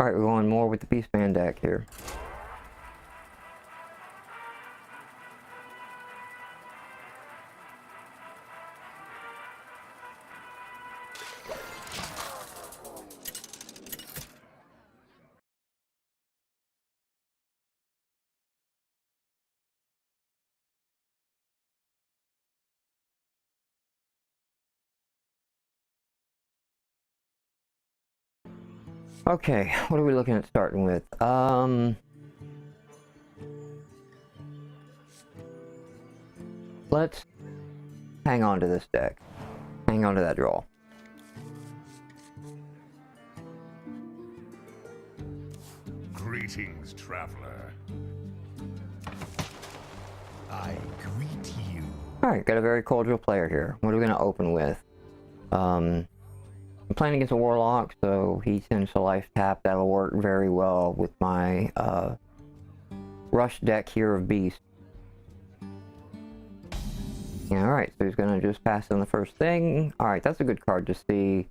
Alright, we're going more with the Beastman deck here. Okay, what are we looking at starting with? Let's hang on to this deck. Hang on to that draw. Greetings, traveler. I greet you. Alright, got a very cordial player here. What are we going to open with? I'm playing against a Warlock, so he tends to life tap. That'll work very well with my rush deck here of Beast. Yeah, alright, so he's going to just pass on the first thing. Alright, that's a good card to see.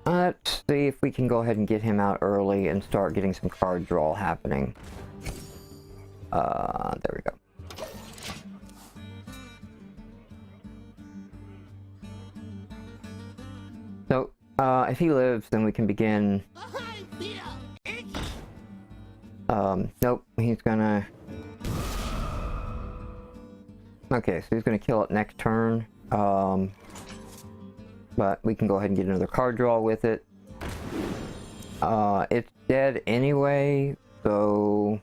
Let's see if we can go ahead and get him out early and start getting some card draw happening. There we go. So, if he lives, then we can begin. Nope, he's gonna... Okay, so he's gonna kill it next turn. But we can go ahead and get another card draw with it. It's dead anyway, so...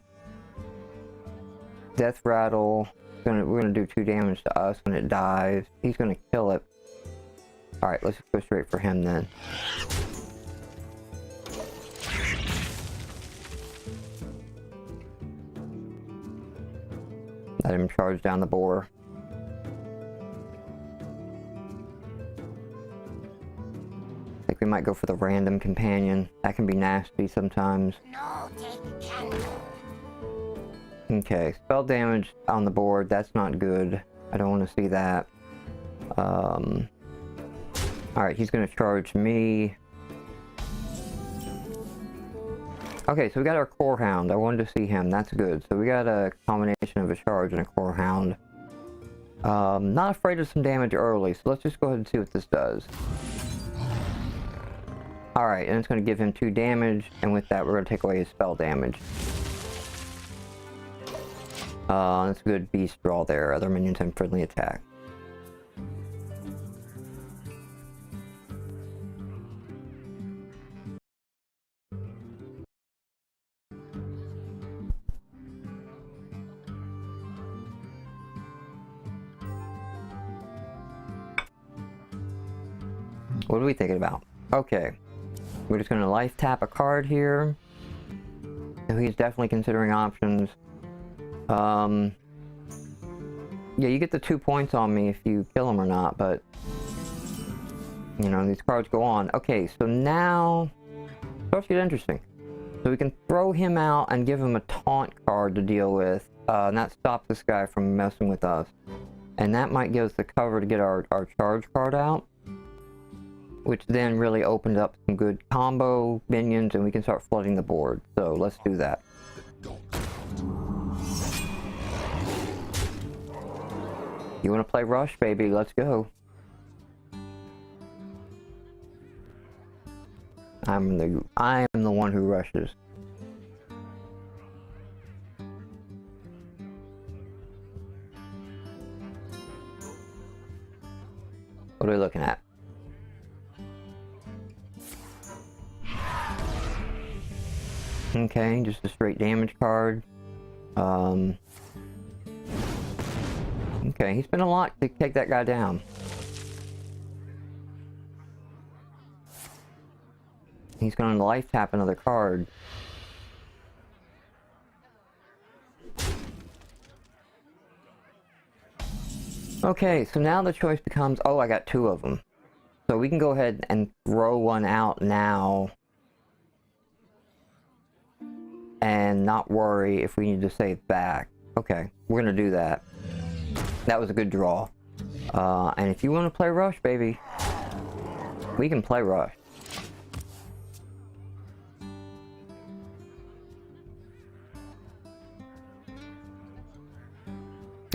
Death Rattle. We're gonna do 2 damage to us when it dies. He's gonna kill it. Alright, let's go straight for him then. Let him charge down the boar. I think we might go for the random companion. That can be nasty sometimes. Okay, spell damage on the board. That's not good. I don't want to see that. Alright, he's going to charge me. Okay, so we got our Core Hound. I wanted to see him. That's good. So we got a combination of a charge and a Core Hound. Not afraid of some damage early, so let's just go ahead and see what this does. Alright, and it's going to give him 2 damage, and with that we're going to take away his spell damage. That's a good beast draw there. Other minions have friendly attack. What are we thinking about? Okay, we're just going to life tap a card here. So he's definitely considering options. Yeah, you get the 2 points on me if you kill him or not, but you know, these cards go on. Okay, so now it starts to get interesting. So we can throw him out and give him a taunt card to deal with, and that stops this guy from messing with us. And that might give us the cover to get our charge card out, which then really opens up some good combo minions, and we can start flooding the board. So let's do that. You want to play Rush, baby? Let's go. I am the one who rushes. What are we looking at? Okay, just a straight damage card. Okay, he spent a lot to take that guy down. He's going to life tap another card. Okay, so now the choice becomes, oh, I got 2 of them. So we can go ahead and throw one out now. And not worry if we need to save back. Okay, we're going to do that. That was a good draw. And if you want to play Rush, baby, we can play Rush.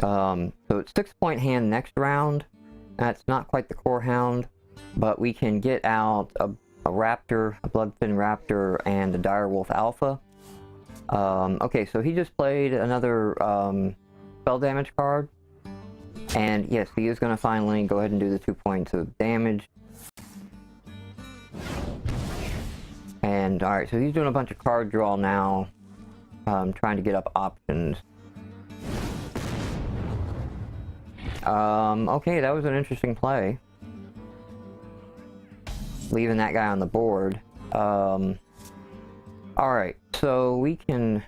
So it's 6-point hand next round. That's not quite the core hound, but we can get out a raptor, a bloodfin raptor, and a direwolf alpha. Okay, so he just played another spell damage card. And yes, he is going to finally go ahead and do the 2 points of damage. And alright, so he's doing a bunch of card draw now, trying to get up options. Okay, that was an interesting play. Leaving that guy on the board. Alright, so we can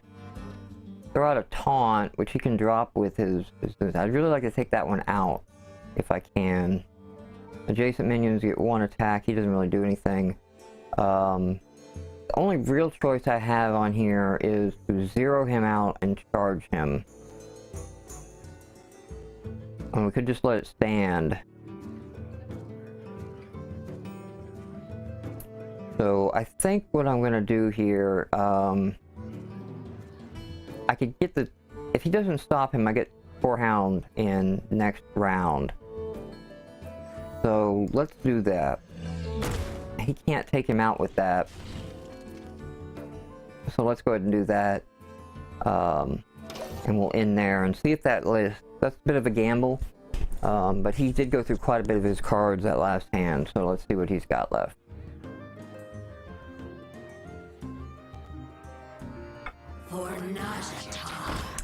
throw out a taunt, which he can drop with his... I'd really like to take that one out, if I can. Adjacent minions get 1 attack, he doesn't really do anything. The only real choice I have on here is to zero him out and charge him. And we could just let it stand. So I think what I'm gonna do here, I could get the... If he doesn't stop him, I get 4 hound in next round. So let's do that. He can't take him out with that. So let's go ahead and do that. And we'll end there and see if that list... That's a bit of a gamble. But he did go through quite a bit of his cards that last hand, so let's see what he's got left.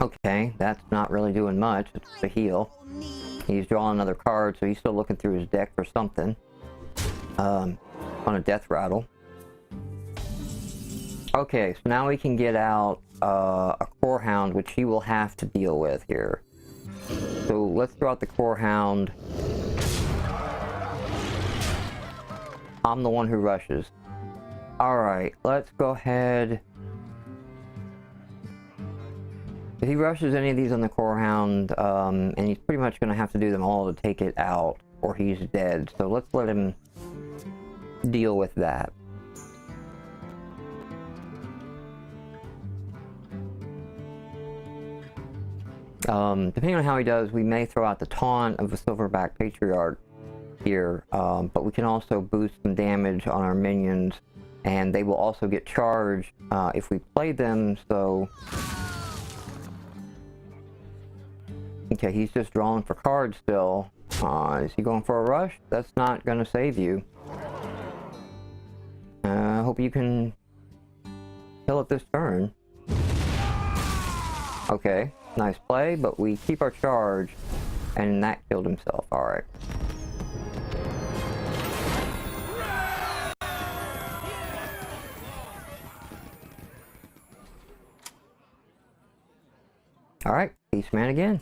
Okay, that's not really doing much. It's a heal. He's drawing another card, so he's still looking through his deck for something. On a death rattle. Okay, so now we can get out a core hound, which he will have to deal with here. So let's throw out the core hound. I'm the one who rushes. Alright, let's go ahead. If he rushes any of these on the core hound, and he's pretty much going to have to do them all to take it out, or he's dead. So let's let him deal with that. Depending on how he does, we may throw out the taunt of a Silverback Patriarch here, but we can also boost some damage on our minions, and they will also get charged if we play them, so... Okay, he's just drawing for cards still. Is he going for a rush? That's not going to save you. I hope you can kill it this turn. Okay, nice play, but we keep our charge, and that killed himself. Alright. Alright, Beastman again.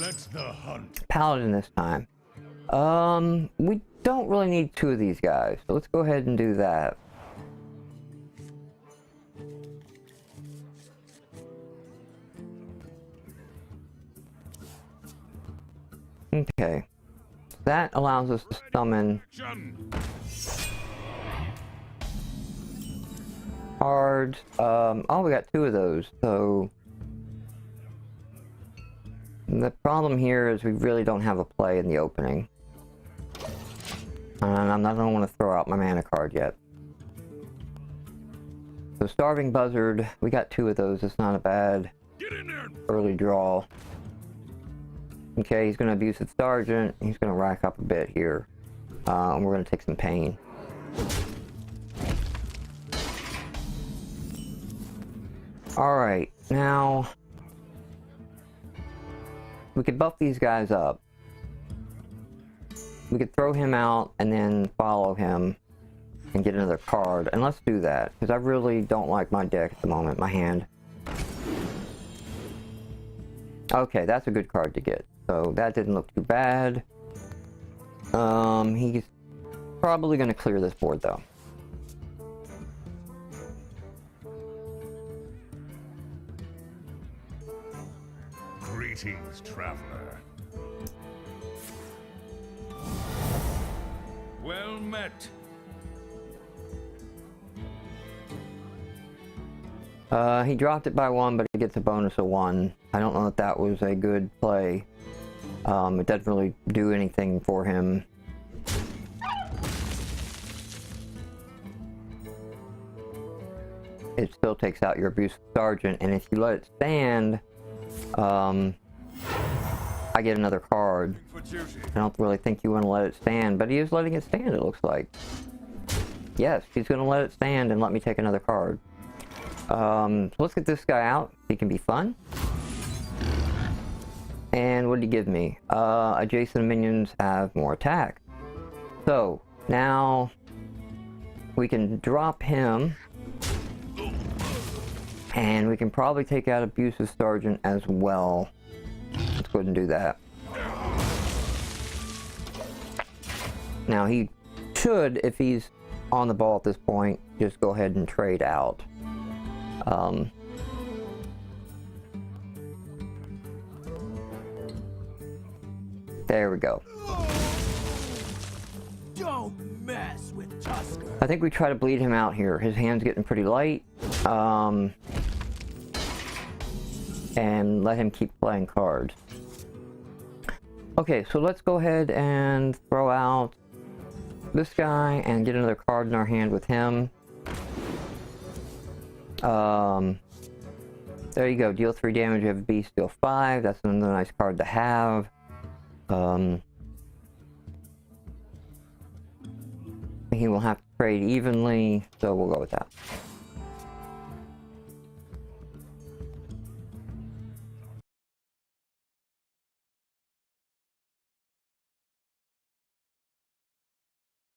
Let's the hunt. Paladin this time. We don't really need 2 of these guys, so let's go ahead and do that. Okay. That allows us to summon cards. Oh, we got 2 of those, so... The problem here is we really don't have a play in the opening. And I don't want to throw out my mana card yet. So Starving Buzzard, we got 2 of those. It's not a bad early draw. Okay, he's going to abuse its Sergeant. He's going to rack up a bit here. And we're going to take some pain. Alright, now... We could buff these guys up. We could throw him out and then follow him and get another card. And let's do that, because I really don't like my deck at the moment, my hand. Okay, that's a good card to get. So that didn't look too bad. He's probably going to clear this board, though. Greetings, traveler. Well met. He dropped it by 1, but he gets a bonus of 1. I don't know if that was a good play. It doesn't really do anything for him. It still takes out your abusive sergeant, and if you let it stand, I get another card. I don't really think you want to let it stand, but he is letting it stand, it looks like. Yes, he's going to let it stand and let me take another card. So let's get this guy out. He can be fun. And what did he give me? Adjacent minions have more attack. So, now we can drop him. And we can probably take out Abusive Sergeant as well. Let's go ahead and do that. Now he should, if he's on the ball at this point, just go ahead and trade out. There we go. Don't mess with Tusker. I think we try to bleed him out here. His hand's getting pretty light. And let him keep playing cards. Okay, so let's go ahead and throw out this guy and get another card in our hand with him. There you go. Deal 3 damage. You have a beast. Deal 5. That's another nice card to have. He will have to trade evenly, so we'll go with that.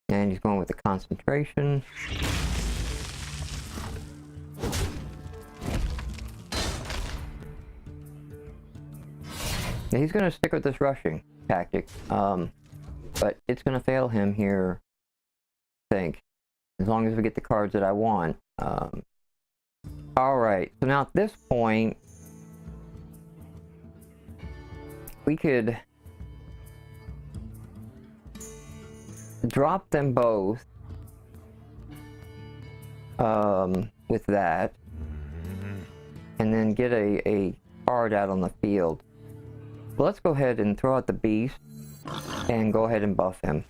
And he's going with the concentration. Yeah, he's going to stick with this rushing tactic, but it's going to fail him here, I think, as long as we get the cards that I want. Alright, so now at this point, we could drop them both with that, and then get a card out on the field. But let's go ahead and throw out the beast and go ahead and buff him.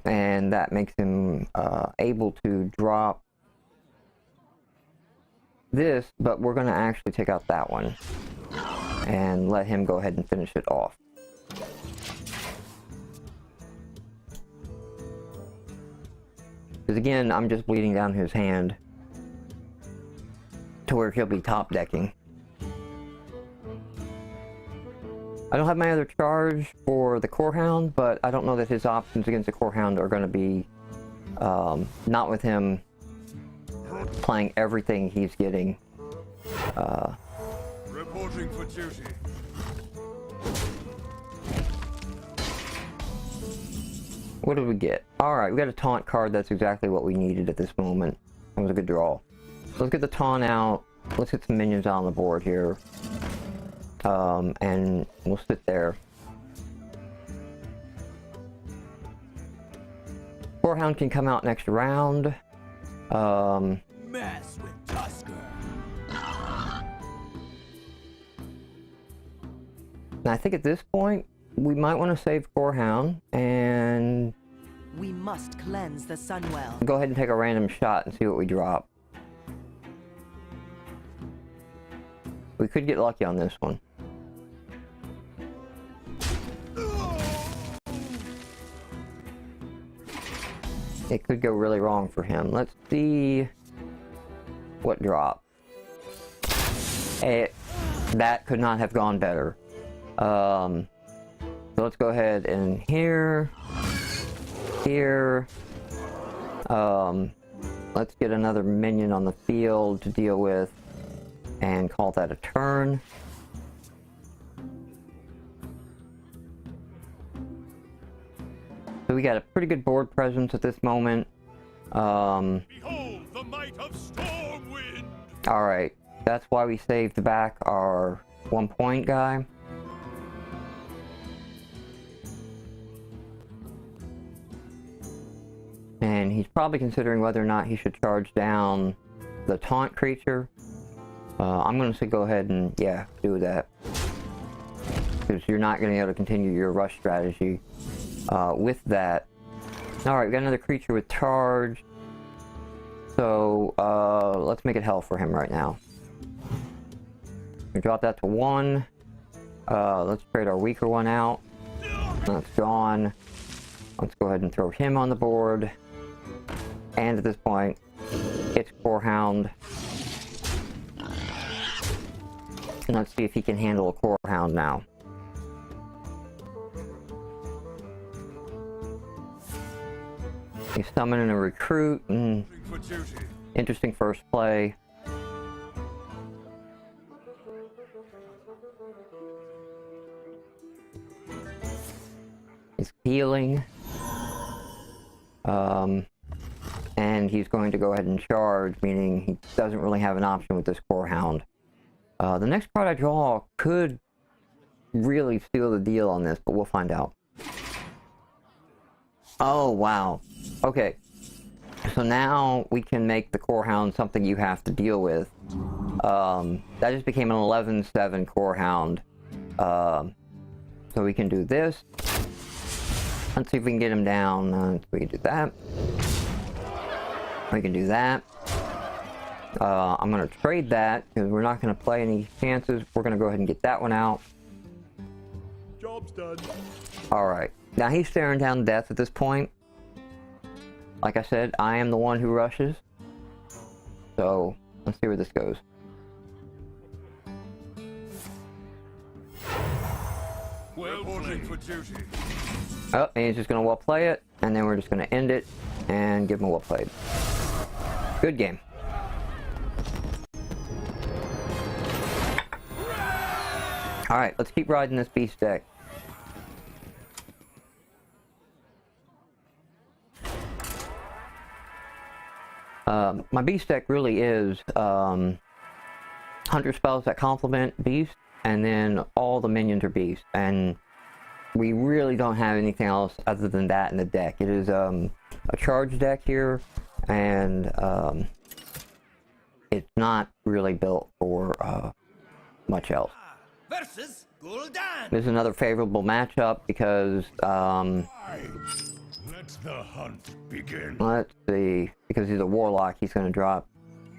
And that makes him able to drop this, but we're going to actually take out that one and let him go ahead and finish it off. Because again, I'm just bleeding down his hand to where he'll be top decking. I don't have my other charge for the Corehound, but I don't know that his options against the Corehound are going to be not with him playing everything he's getting. Reporting for duty. What did we get? Alright, we got a taunt card. That's exactly what we needed at this moment. That was a good draw. Let's get the taunt out. Let's get some minions on the board here. And we'll sit there. Corehound can come out next round. Mess with Tusker. And I think at this point, we might want to save Corehound and We must cleanse the Sunwell. go ahead and take a random shot and see what we drop. We could get lucky on this one. It could go really wrong for him. Let's see what drop. That could not have gone better. So let's go ahead and here. Let's get another minion on the field to deal with and call that a turn. So we got a pretty good board presence at this moment. Behold the might of Stormwind. Alright. That's why we saved back our 1 point guy. And he's probably considering whether or not he should charge down the taunt creature. I'm going to say go ahead and, yeah, do that. Because you're not going to be able to continue your rush strategy with that. Alright, we got another creature with charge. So, let's make it hell for him right now. We drop that to 1. Let's trade our weaker one out. That's gone. Let's go ahead and throw him on the board. And at this point, it's Core Hound. And let's see if he can handle a Core Hound now. He's summoning a recruit. For duty. Interesting first play. He's healing. And he's going to go ahead and charge, meaning he doesn't really have an option with this Core Hound. The next card I draw could really seal the deal on this, but we'll find out. Oh, wow. Okay. So now we can make the Core Hound something you have to deal with. That just became an 11-7 Core Hound. So we can do this. Let's see if we can get him down. We can do that. We can do that. I'm going to trade that because we're not going to play any chances. We're going to go ahead and get that one out. Job's done. Alright. Now he's staring down death at this point. Like I said, I am the one who rushes. So, let's see where this goes. Well played. For duty. Oh, and he's just going to well play it. And then we're just going to end it and give him a well played. Good game. Alright, let's keep riding this beast deck. My beast deck really is hunter spells that complement beast, and then all the minions are beast, and we really don't have anything else other than that in the deck. It is a charge deck here, and it's not really built for much else. Versus Gul'dan. This is another favorable matchup because Let the hunt begin. let's see, because he's a warlock, he's going to drop.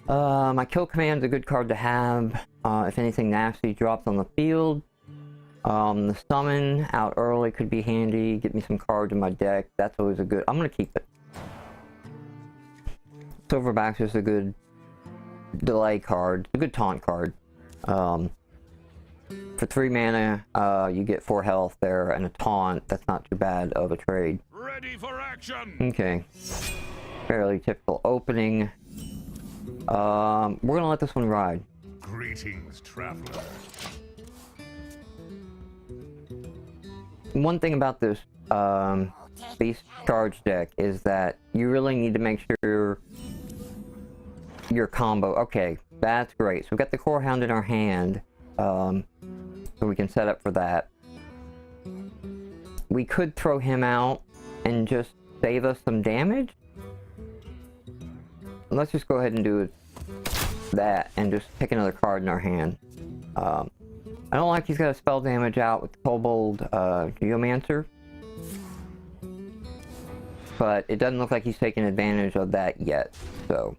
My kill command's a good card to have. If anything nasty drops on the field. The summon out early could be handy. Get me some cards in my deck. That's always a good. I'm going to keep it. Silverback's just a good delay card. A good taunt card. For 3 mana, you get 4 health there and a taunt. That's not too bad of a trade. Ready for action. Okay. Fairly typical opening. We're gonna let this one ride. Greetings, traveler. One thing about this beast charge deck is that you really need to make sure your combo. Okay, that's great. So we've got the Core Hound in our hand, so we can set up for that. We could throw him out and just save us some damage. Let's just go ahead and do that and just pick another card in our hand. I don't like he's got a spell damage out with Kobold Geomancer, but it doesn't look like he's taking advantage of that yet, so.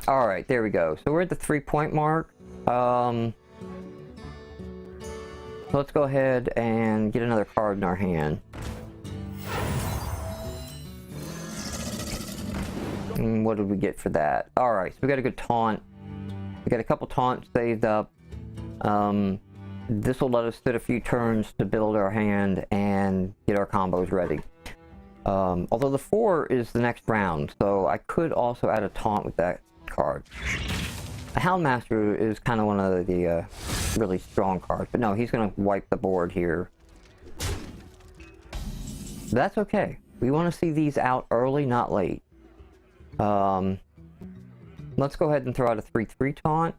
Alright, there we go. So we're at the 3-point mark. Let's go ahead and get another card in our hand. And what did we get for that? Alright, so we got a good taunt. We got a couple taunts saved up. This will let us sit a few turns to build our hand and get our combos ready. Although the 4 is the next round, so I could also add a taunt with that card. The Houndmaster is kind of one of the really strong cards, but no, he's going to wipe the board here. That's okay. We want to see these out early, not late. let's go ahead and throw out a 3/3 taunt.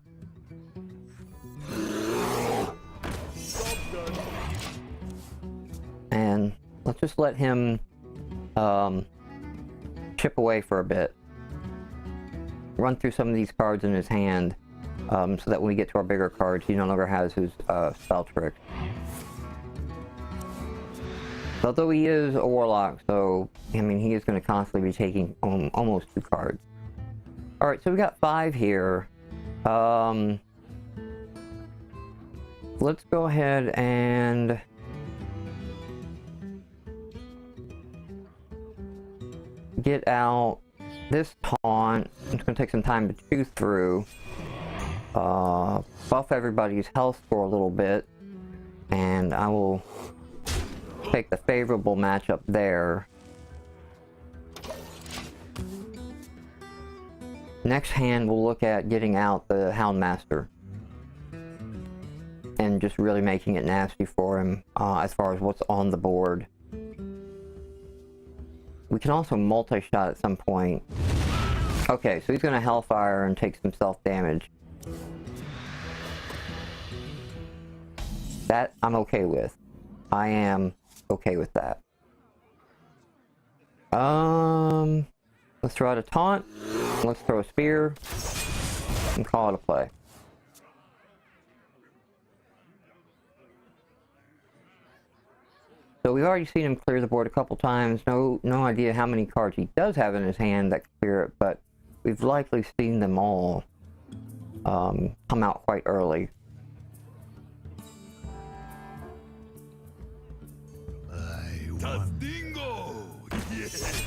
And let's just let him chip away for a bit. Run through some of these cards in his hand, so that when we get to our bigger cards, he no longer has his spell trick. Although he is a warlock, so I mean he is going to constantly be taking almost 2 cards. Alright, so we got 5 here. Let's go ahead and get out this taunt. It's going to take some time to chew through. Buff everybody's health for a little bit, and I will take the favorable matchup there. Next hand, we'll look at getting out the Houndmaster and just really making it nasty for him as far as what's on the board. We can also multi-shot at some point. Okay, so he's going to Hellfire and take some self-damage. That I'm okay with. I am okay with that. Let's throw out a taunt. Let's throw a spear and call it a play. So we've already seen him clear the board a couple times. No idea how many cards he does have in his hand that clear it, but we've likely seen them all come out quite early. Yes.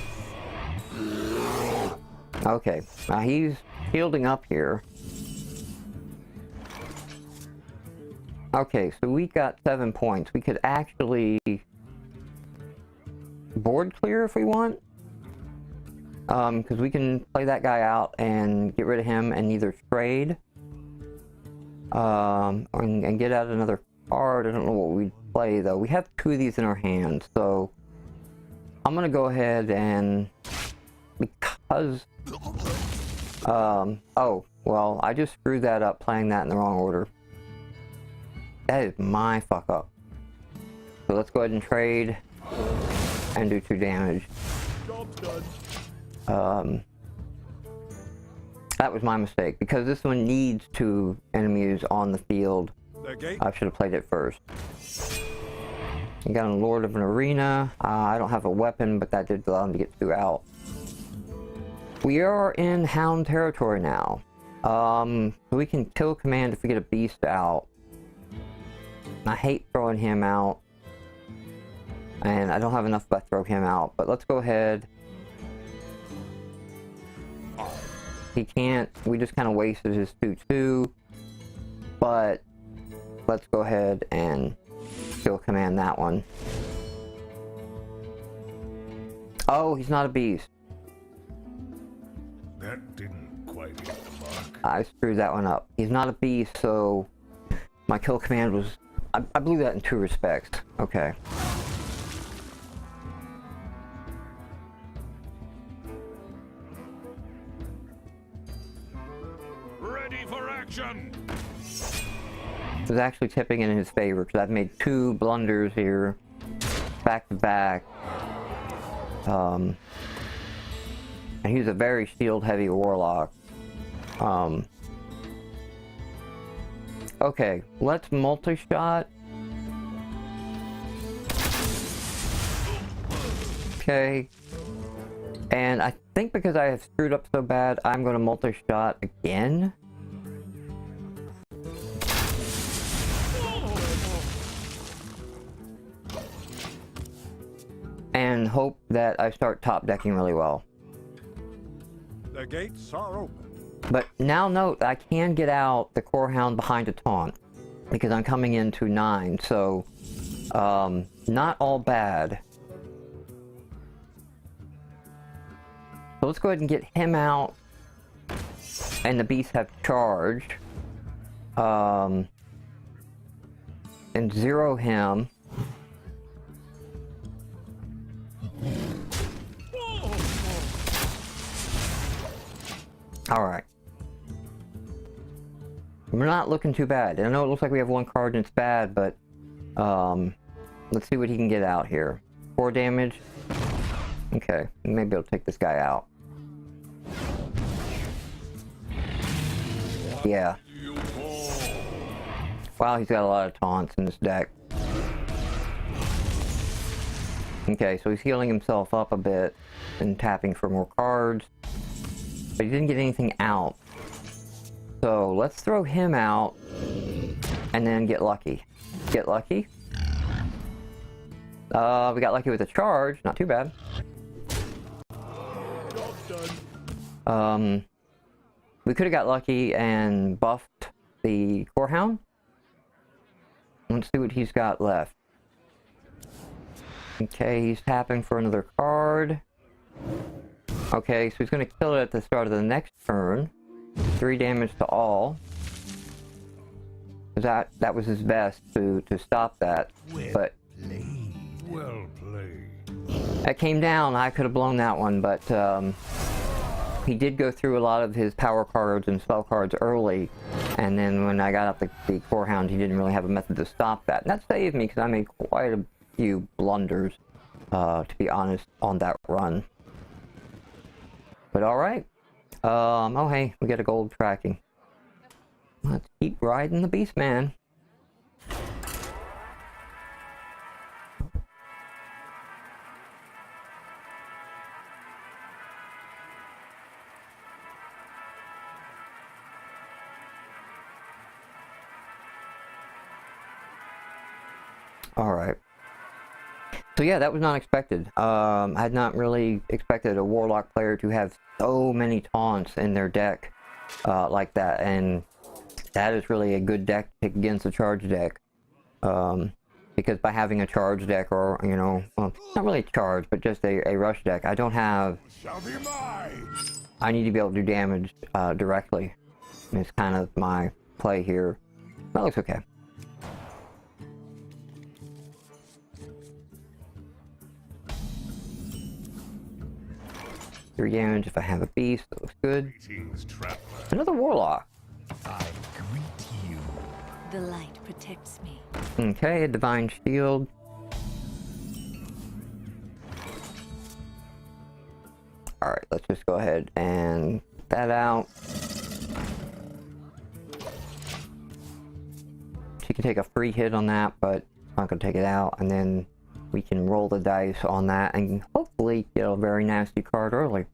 Okay, now he's shielding up here. Okay, so we got 7 points. We could actually board clear if we want. Because we can play that guy out and get rid of him and either trade and get out another card. I don't know what we'd play though. We have 2 of these in our hand, so I'm gonna go ahead and, because oh well, I just screwed that up playing that in the wrong order. That is my fuck up. So let's go ahead and trade and do 2 damage. Job's done. That was my mistake, because this one needs 2 enemies on the field. Okay. I should have played it first. You got a Lord of an Arena. I don't have a weapon, but that did allow him to get 2 out. We are in Hound territory now. We can kill command if we get a beast out. I hate throwing him out. And I don't have enough to throw him out, but let's go ahead. He can't, we just kind of wasted his 2/2. But let's go ahead and kill command that one. Oh, he's not a beast. That didn't quite hit the mark. I screwed that one up. He's not a beast, so my kill command was... I blew that in 2 respects. Okay. Ready for action! It was actually tipping in his favor, because I've made 2 blunders here, back to back. And he's a very shield-heavy warlock. Okay, let's multi-shot. Okay. And I think because I have screwed up so bad, I'm going to multi-shot again. And hope that I start top decking really well. The gates are open. But now note, I can get out the Core Hound behind a taunt, because I'm coming into 9, so not all bad. So let's go ahead and get him out, and the beasts have charged, and 0 him. Alright. we're not looking too bad. I know it looks like we have one card and it's bad, but let's see what he can get out here. 4 damage. Okay, maybe I'll take this guy out. Yeah. Wow, he's got a lot of taunts in this deck. Okay, so he's healing himself up a bit and tapping for more cards. But he didn't get anything out. So let's throw him out and then get lucky. Get lucky. We got lucky with a charge, not too bad. We could have got lucky and buffed the Core Hound. Let's see what he's got left. Okay, he's tapping for another card. Okay, so he's going to kill it at the start of the next turn. 3 damage to all. That was his best to stop that. But Well played. that came down. I could have blown that one, but he did go through a lot of his power cards and spell cards early, and then when I got up the Core Hound, he didn't really have a method to stop that. And that saved me because I made quite a few blunders, to be honest, on that run. But alright. Oh hey, we got a gold tracking. Let's keep riding the Beastman. Alright. So yeah, that was not expected. I had not really expected a Warlock player to have so many taunts in their deck like that, and that is really a good deck to pick against a charge deck. Because by having a charge deck, or, you know, well, not really charge, but just a rush deck, I don't have... Shall be mine. I need to be able to do damage directly. And it's kind of my play here. That looks okay. Three damage if I have a beast. That looks good. Greetings, traveler. Another Warlock. I greet you. The light protects me. Okay, a Divine Shield. Alright, let's just go ahead and get that out. She can take a free hit on that, but I'm not going to take it out. And then we can roll the dice on that and hopefully get a very nasty card early.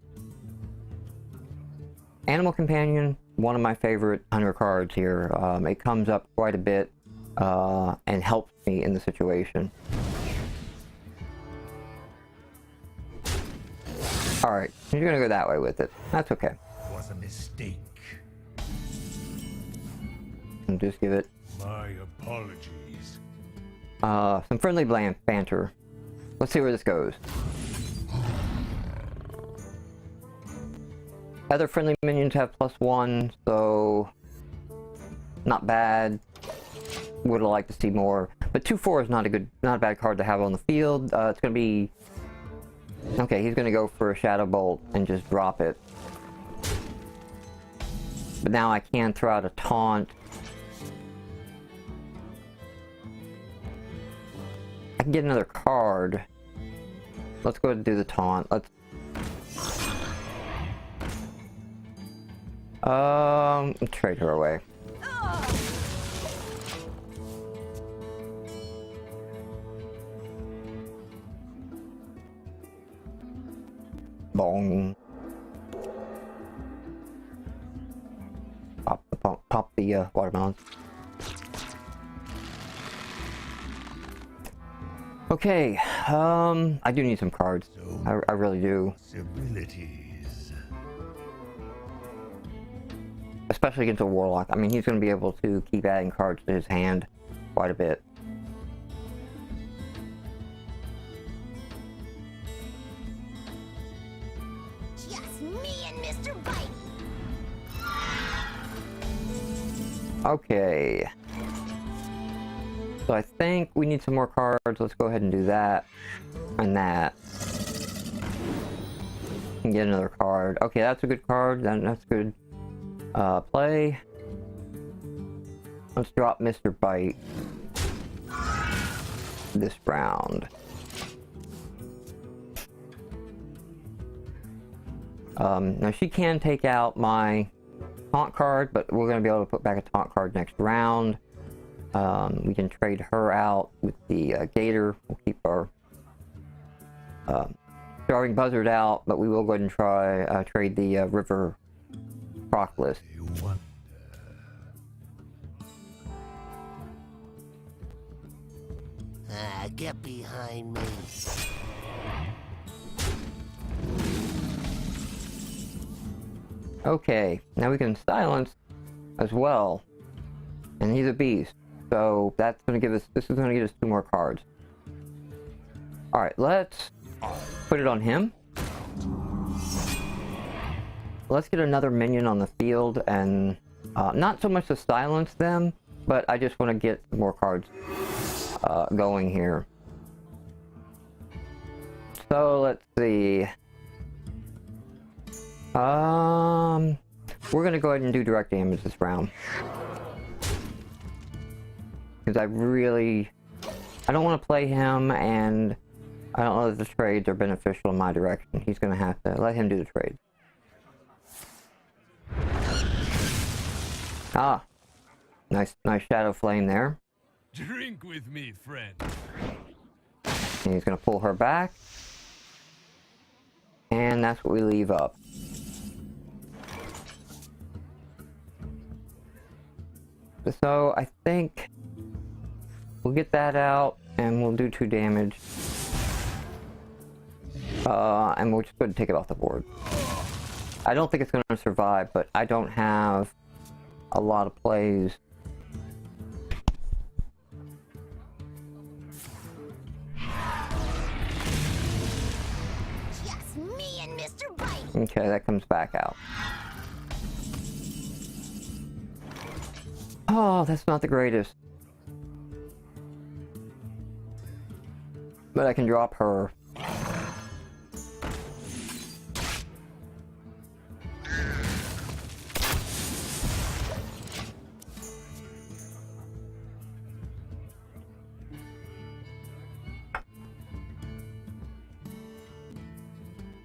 Animal Companion, one of my favorite hunter cards here. It comes up quite a bit and helps me in the situation. Alright, you're gonna go that way with it. That's okay. Was a mistake. And just give it My apologies. some friendly banter. Let's see where this goes. Other friendly minions have +1, so not bad. Would have liked to see more, but 2/4 is not a bad card to have on the field. It's gonna be okay. He's gonna go for a Shadow Bolt and just drop it. But now I can throw out a taunt. I can get another card. Let's go ahead and do the taunt. Let's trade her away. Bong. Pop the watermelons. Okay, I do need some cards. I really do. Possibilities. Especially against a Warlock. I mean, he's going to be able to keep adding cards to his hand quite a bit. Just me and Mr. Bite. Okay. So I think we need some more cards. Let's go ahead and do that. And that. And get another card. Okay, that's a good card. That's good. Play. Let's drop Mr. Bite this round. Now she can take out my taunt card, but we're going to be able to put back a taunt card next round. We can trade her out with the gator. We'll keep our starving buzzard out, but we will go ahead and try trade the river Proclus. Get behind me. Okay, now we can silence as well, and he's a beast, so that's going to give us, this is going to get us 2 more cards. Alright, let's put it on him. Let's get another minion on the field, and not so much to silence them, but I just want to get more cards going here. So let's see. We're gonna go ahead and do direct damage this round, because I don't want to play him, and I don't know that the trades are beneficial in my direction. He's gonna have to let him do the trade. Ah, nice shadow flame there. Drink with me, friend. And he's gonna pull her back, and that's what we leave up. So I think we'll get that out, and we'll do 2 damage. And we'll just go ahead and take it off the board. I don't think it's going to survive, but I don't have a lot of plays. Just me and Mr. Bite. Okay, that comes back out. Oh, that's not the greatest. But I can drop her.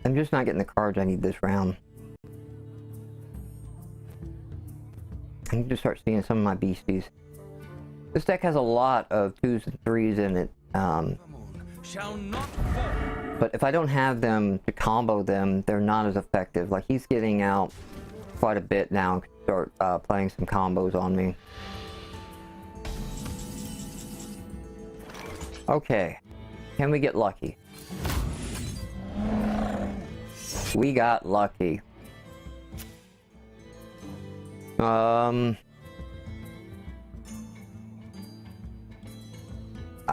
I'm just not getting the cards I need this round. I need to start seeing some of my beasties. This deck has a lot of 2s and 3s in it. But if I don't have them to combo them, they're not as effective. Like, he's getting out quite a bit now and can start playing some combos on me. Okay. Can we get lucky? We got lucky. I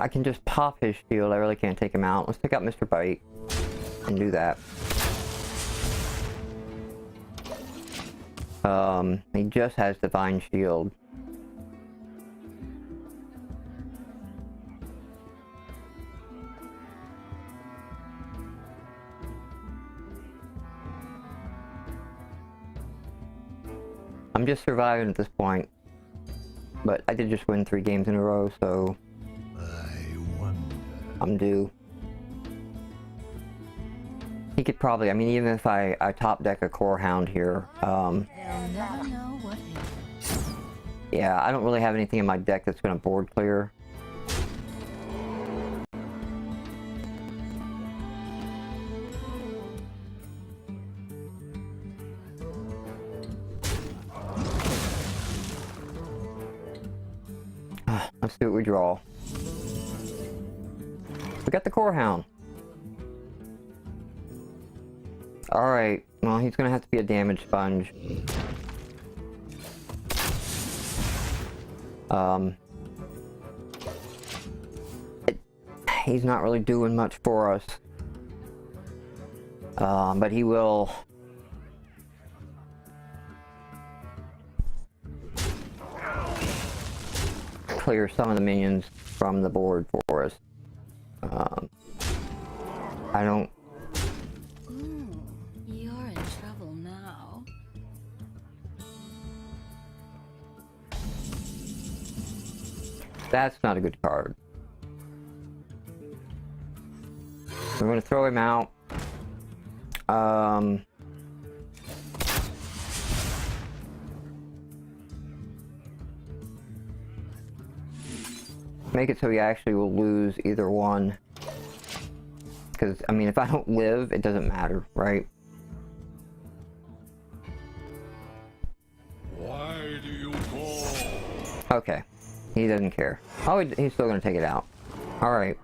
can just pop his shield. I really can't take him out. Let's take out Mr. Bite and do that. He just has Divine Shield. I'm just surviving at this point, but I did just win 3 games in a row, so I'm due. He could probably, I mean, even if I top deck a Core Hound here, They'll never know what hit. yeah, I don't really have anything in my deck that's going to board clear. Let's see what we draw. We got the Core Hound. Alright, well, he's gonna have to be a damage sponge. He's not really doing much for us. But he will... clear some of the minions from the board for us. I don't... You're in trouble now. That's not a good card. We're gonna throw him out. Make it so he actually will lose either one. Because, I mean, if I don't live, it doesn't matter, right? Why do you call? Okay. He doesn't care. Oh, he's still gonna take it out. Alright.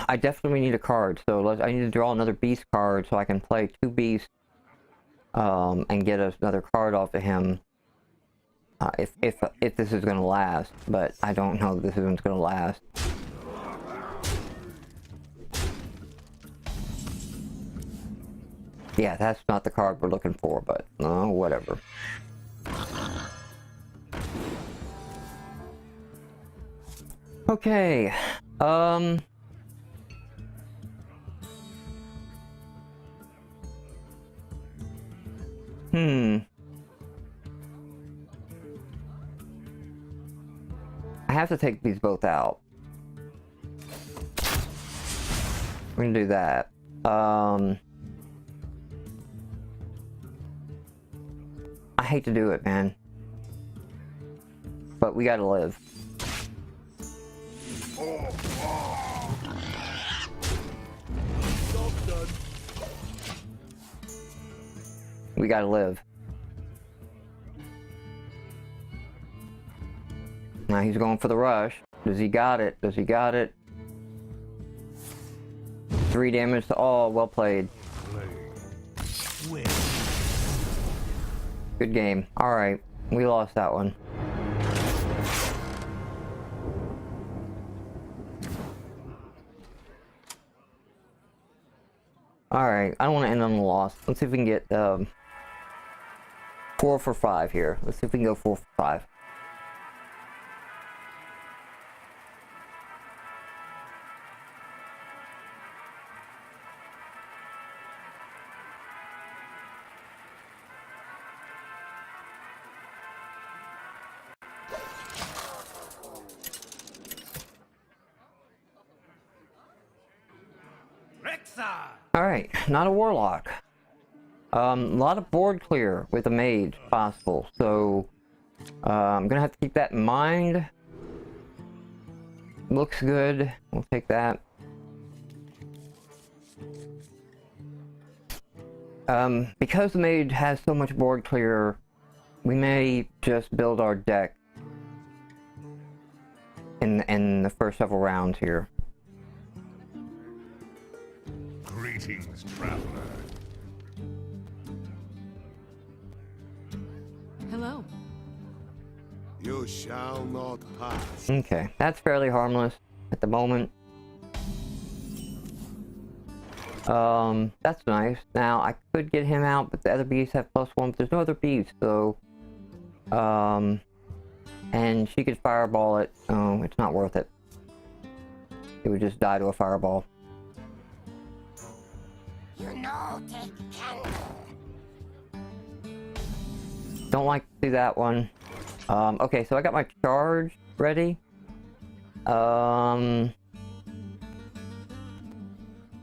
I definitely need a card, so I need to draw another beast card so I can play 2 beasts and get another card off of him if this is gonna last, but I don't know if this isn't gonna last. Yeah, that's not the card we're looking for, but whatever. Okay, I have to take these both out. We're gonna do that. I hate to do it, man. But we gotta live. Job done. We gotta live. Now he's going for the rush. Does he got it? Does he got it? 3 damage to all. Well played. Good game. Alright. We lost that one. Alright. I don't want to end on a loss. Let's see if we can get 4 for 5 here. Let's see if we can go 4 for 5. Alright, not a warlock. A lot of board clear with a mage possible, so I'm gonna have to keep that in mind. Looks good. We'll take that. Because the mage has so much board clear, we may just build our deck in the first several rounds here. Greetings, traveler. Hello. You shall not pass. Okay, that's fairly harmless at the moment. That's nice. Now, I could get him out, but the other beasts have +1, but there's no other beasts, so... and she could fireball it. Oh, it's not worth it. It would just die to a fireball. You know, take candle. Don't like to see that one. Okay, so I got my charge ready.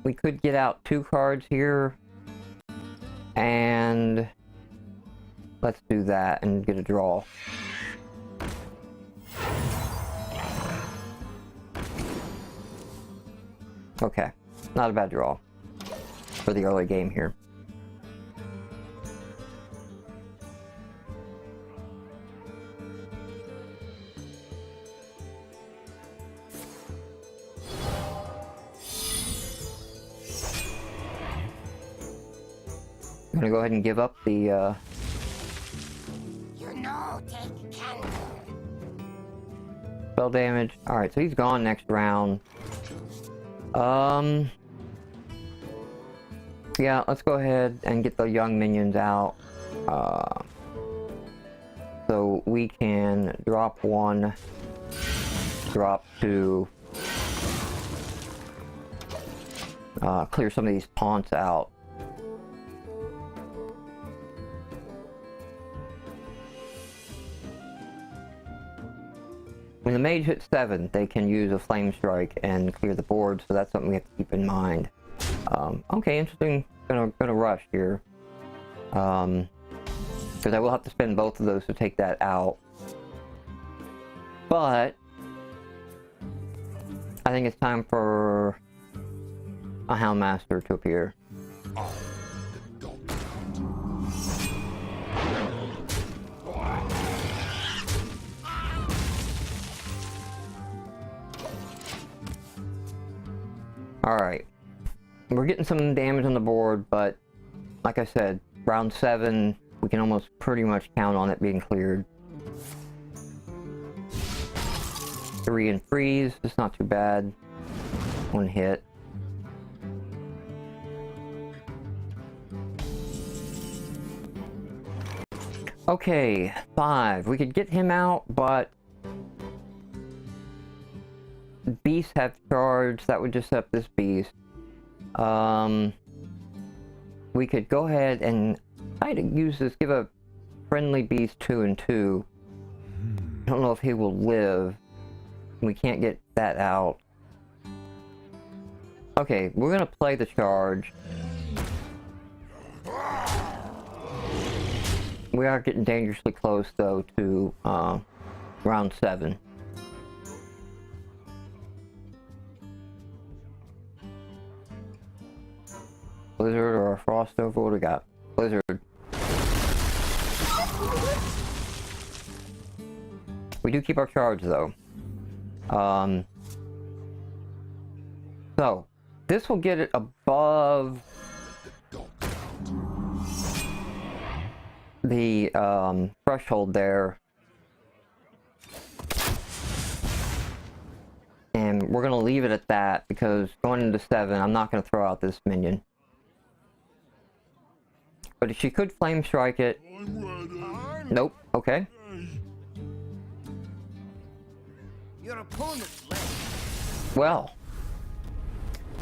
We could get out 2 cards here. And let's do that and get a draw. Okay, not a bad draw for the early game here. I'm gonna go ahead and give up the You know, take candle. spell damage. Alright, so he's gone next round. Yeah, let's go ahead and get the young minions out. So we can drop 1, drop 2. clear some of these taunts out. When the mage hits 7, they can use a flame strike and clear the board, so that's something we have to keep in mind. Okay, interesting. Gonna rush here. Because I will have to spend both of those to take that out. But I think it's time for a Houndmaster to appear. Alright. We're getting some damage on the board, but like I said, round 7, we can almost pretty much count on it being cleared. 3 and freeze, it's not too bad. 1 hit. Okay, 5. We could get him out, but beasts have charge. That would just up this beast. We could go ahead and try to use this, give a friendly beast 2 and 2. I don't know if he will live. We can't get that out. Okay, we're gonna play the charge. We are getting dangerously close though to round 7. Blizzard or a frost over? What do we got? Blizzard. We do keep our charge though. So this will get it above the threshold there. And we're gonna leave it at that because going into 7, I'm not gonna throw out this minion. But if she could flame strike it. Nope. Okay. Your opponent's left. Well,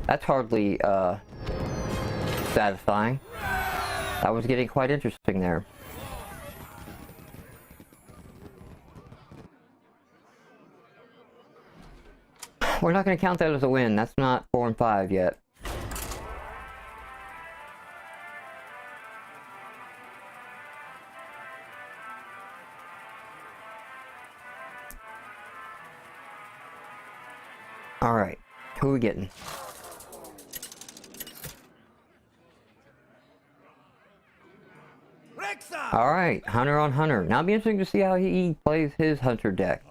that's hardly satisfying. That was getting quite interesting there. We're not going to count that as a win. That's not 4 and 5 yet. Alright, who are we getting? Alright, Hunter on Hunter. Now it'll be interesting to see how he plays his Hunter deck.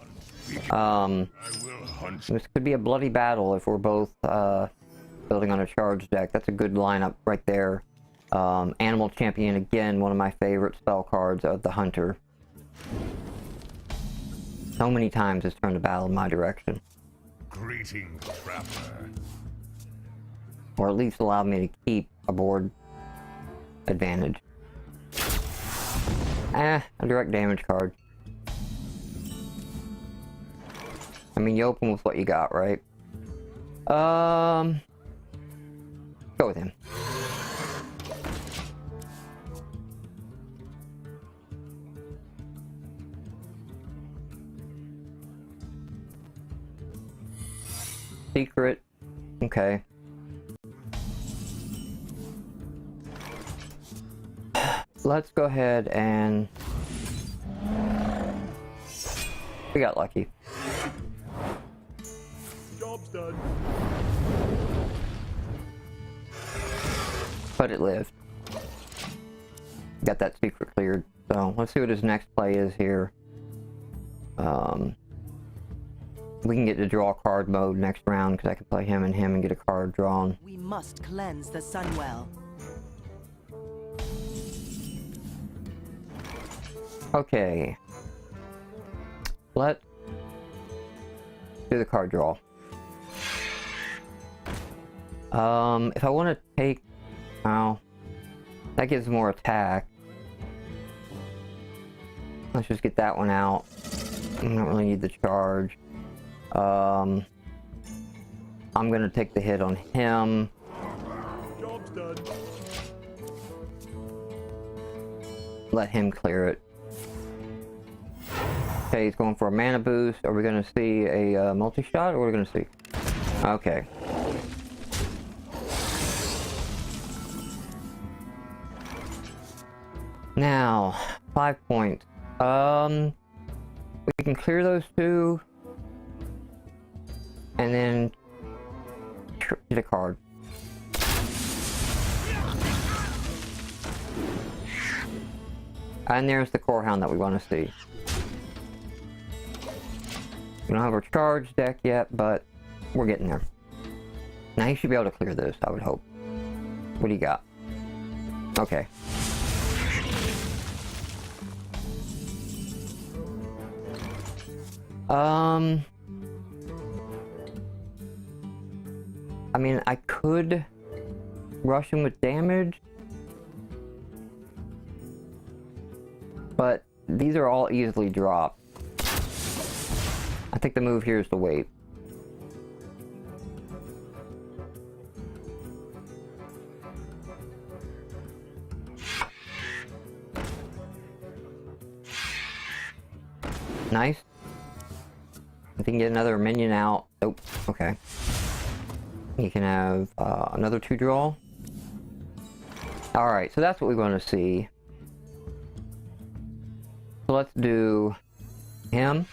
This could be a bloody battle if we're both building on a charge deck. That's a good lineup right there. Animal Champion, again, one of my favorite spell cards of the Hunter. So many times it's turned the battle in my direction. Greetings, traveler. Or at least allow me to keep a board advantage. A direct damage card. I mean, you open with what you got, right? Go with him. Secret. Okay. Let's go ahead and... We got lucky. Job's done. But it lived. Got that secret cleared. So, let's see what his next play is here. We can get to draw card mode next round because I can play him and get a card drawn. We must cleanse the Sunwell. Okay. Let's do the card draw. If I want to take... Oh. That gives more attack. Let's just get that one out. I don't really need the charge. I'm gonna take the hit on him. done. Let him clear it. Okay, he's going for a mana boost. Are we going to see a multi-shot, or what are we going to see? Okay. Now, 5 points. We can clear those two, and then get a card. And there's the core hound that we want to see. We don't have our charge deck yet, but we're getting there. Now he should be able to clear this, I would hope. What do you got? Okay. I mean, I could rush him with damage, but these are all easily dropped. I think the move here is to wait. Nice. I think get another minion out. Oh, okay. You can have another 2 draw. Alright, so that's what we want to see. So let's do him.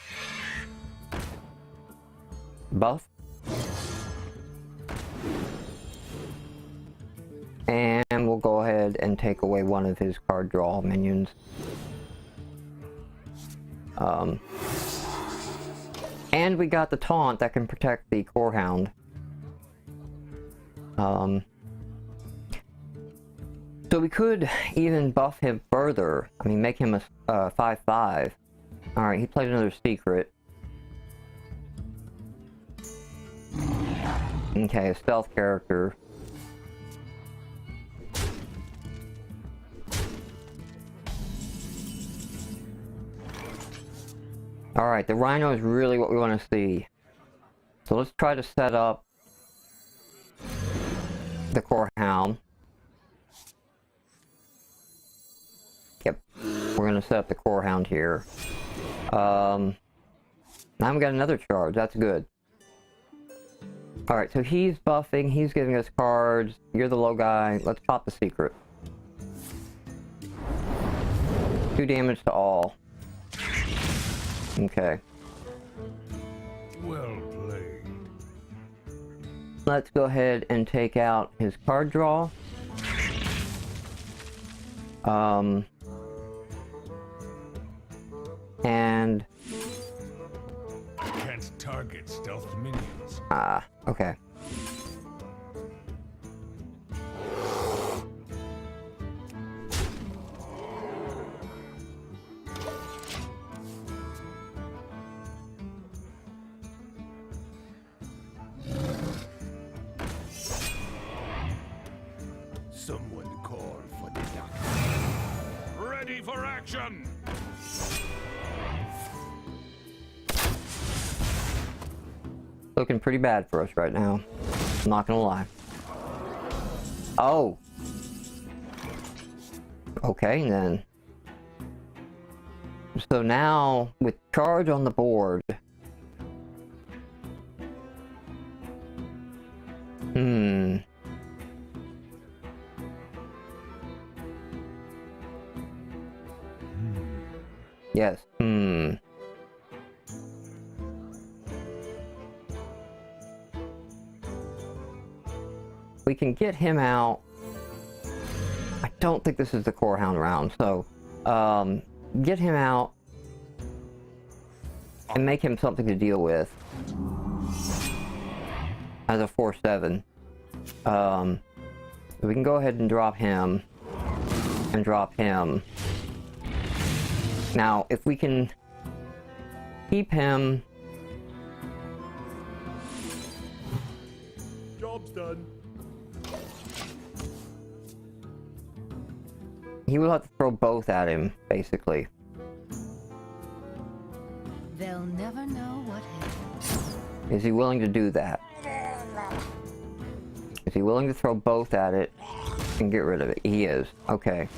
Buff. And we'll go ahead and take away one of his card draw minions. And we got the taunt that can protect the core hound. So we could even buff him further. I mean, make him a 5/5. Alright, he played another secret. Okay, a stealth character. Alright, the rhino is really what we want to see. So let's try to set up the core hound. Yep, we're going to set up the core hound here. Now we got another charge, that's good. Alright, so he's buffing, he's giving us cards, you're the low guy, let's pop the secret. 2 damage to all. Okay. Well played. Let's go ahead and take out his card draw. And Can't target stealth minions. okay. Someone call for the doctor. Ready for action! Looking pretty bad for us right now. I'm not gonna lie. Oh. Okay then. So now, with charge on the board. Yes. We can get him out. I don't think this is the core hound round, so get him out and make him something to deal with as a 4/7. We can go ahead and drop him and drop him. Now, if we can keep him, Job's done. he will have to throw both at him, basically. They'll never know what hit. Is he willing to do that? Is he willing to throw both at it can get rid of it. He is. Okay.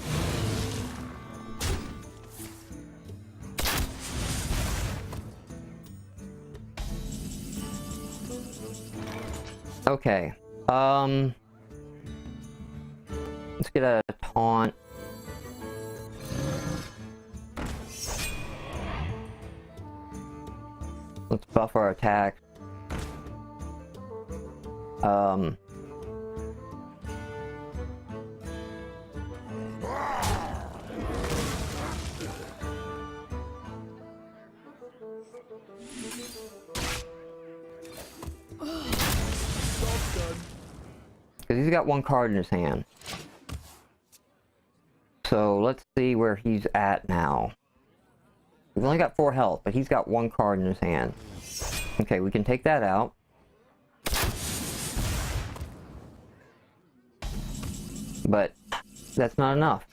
Okay. Let's get a taunt. Let's buff our attack. Because he's got one card in his hand. So let's see where he's at now. We've only got 4 health, but he's got 1 card in his hand. Okay, we can take that out. But that's not enough.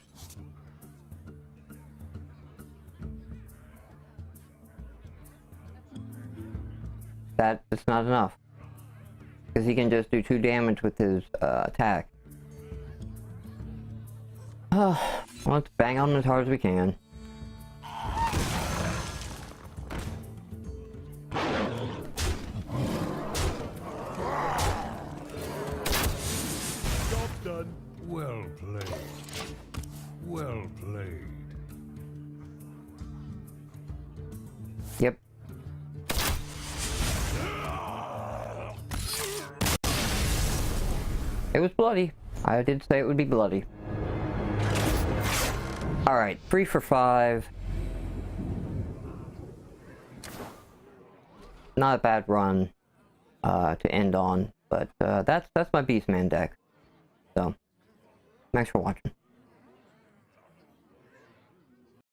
That's not enough. Because he can just do 2 damage with his attack. Well, let's bang on him as hard as we can. Job done. Well played. Well played. Yep. It was bloody. I did say it would be bloody. Alright, 3 for 5. Not a bad run to end on, but that's my Beastman deck. So, thanks for watching.